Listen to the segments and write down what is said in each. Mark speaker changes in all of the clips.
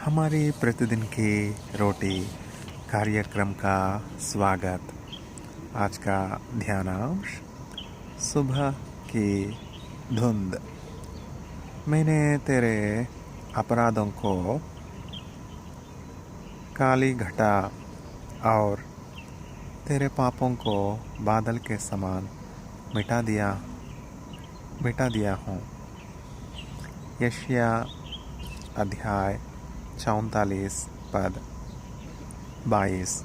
Speaker 1: हमारी प्रतिदिन की रोटी कार्यक्रम का स्वागत। आज का ध्यानांश सुबह की धुंध। मैंने तेरे अपराधों को काली घटा और तेरे पापों को बादल के समान मिटा दिया हूँ। यशायाह अध्याय 44 पद 22।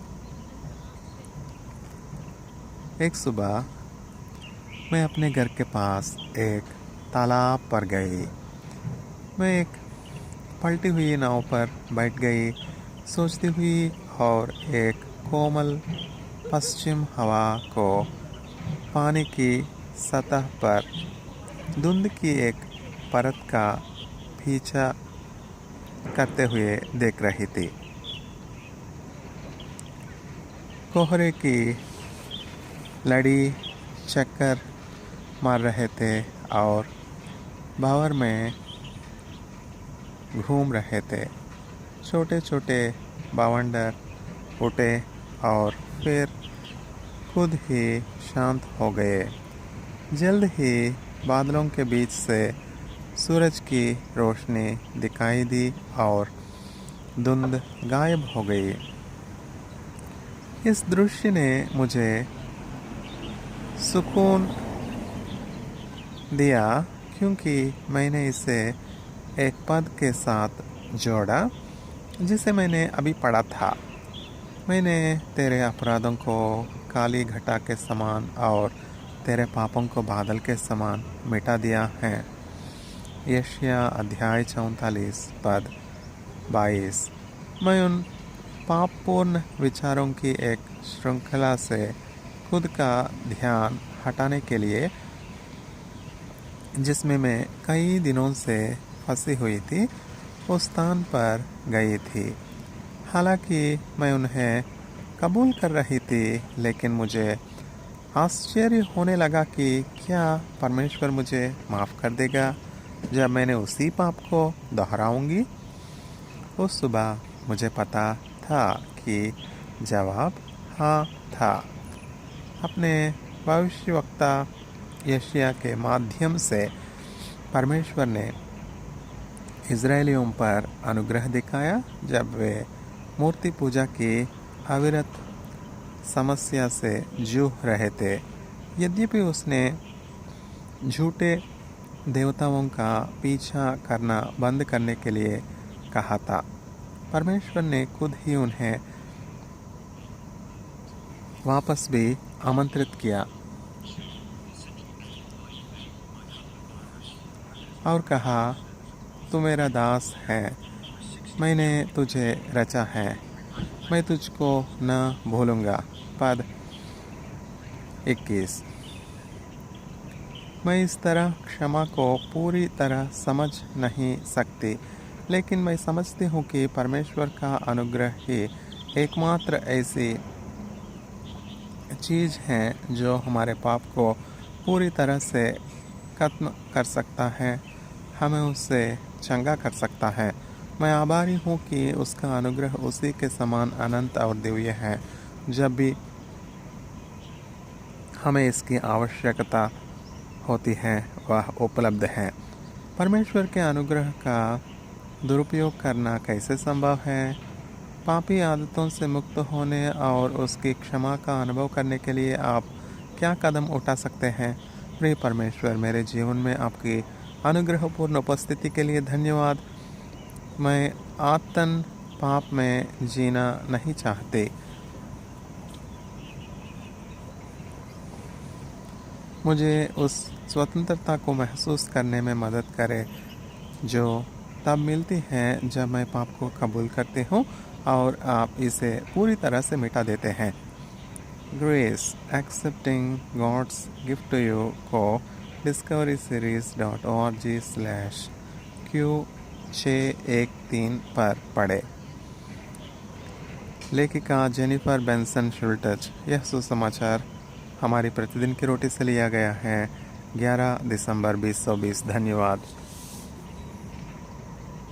Speaker 1: एक सुबह मैं अपने घर के पास एक तालाब पर गई। मैं एक पलटी हुई नाव पर बैठ गई, सोचती हुई, और एक कोमल पश्चिम हवा को पानी की सतह पर धुंध की एक परत का पीछा करते हुए देख रही थी। कोहरे की लड़ी चक्कर मार रहे थे और बावर में घूम रहे थे। छोटे छोटे बावंडर उठे और फिर खुद ही शांत हो गए। जल्द ही बादलों के बीच से सूरज की रोशनी दिखाई दी और धुंध गायब हो गई। इस दृश्य ने मुझे सुकून दिया क्योंकि मैंने इसे एक पद के साथ जोड़ा जिसे मैंने अभी पढ़ा था। मैंने तेरे अपराधों को काली घटा के समान और तेरे पापों को बादल के समान मिटा दिया है। यशायाह अध्याय 44 पद 22। मैं उन पापपूर्ण विचारों की एक श्रृंखला से खुद का ध्यान हटाने के लिए, जिसमें मैं कई दिनों से फंसी हुई थी, उस स्थान पर गई थी। हालांकि मैं उन्हें कबूल कर रही थी, लेकिन मुझे आश्चर्य होने लगा कि क्या परमेश्वर मुझे माफ़ कर देगा जब मैंने उसी पाप को दोहराऊंगी। उस सुबह मुझे पता था कि जवाब हाँ था। अपने भविष्यवक्ता यशायाह के माध्यम से परमेश्वर ने इज़राइलियों पर अनुग्रह दिखाया जब वे मूर्ति पूजा की अविरत समस्या से जूझ रहे थे। यद्यपि उसने झूठे देवताओं का पीछा करना बंद करने के लिए कहा था, परमेश्वर ने खुद ही उन्हें वापस भी आमंत्रित किया और कहा, तू मेरा दास है, मैंने तुझे रचा है, मैं तुझको न भूलूंगा। पद 21। मैं इस तरह क्षमा को पूरी तरह समझ नहीं सकती, लेकिन मैं समझती हूँ कि परमेश्वर का अनुग्रह ही एकमात्र ऐसी चीज़ है जो हमारे पाप को पूरी तरह से खत्म कर सकता है, हमें उससे चंगा कर सकता है। मैं आभारी हूँ कि उसका अनुग्रह उसी के समान अनंत और दिव्य है। जब भी हमें इसकी आवश्यकता होती है वह उपलब्ध है। परमेश्वर के अनुग्रह का दुरुपयोग करना कैसे संभव है? पापी आदतों से मुक्त होने और उसकी क्षमा का अनुभव करने के लिए आप क्या कदम उठा सकते हैं? प्रिय परमेश्वर, मेरे जीवन में आपकी अनुग्रहपूर्ण उपस्थिति के लिए धन्यवाद। मैं आतन पाप में जीना नहीं चाहती। मुझे उस स्वतंत्रता को महसूस करने में मदद करे जो तब मिलती है जब मैं पाप को कबूल करती हूँ और आप इसे पूरी तरह से मिटा देते हैं। Grace accepting God's gift to you को discoveryseries.org/Q613 पर पढ़े। लेखिका जेनिफर बेंसन शुल्टज। यह सुसमाचार हमारी प्रतिदिन की रोटी से लिया गया है 11 दिसंबर 2020। धन्यवाद।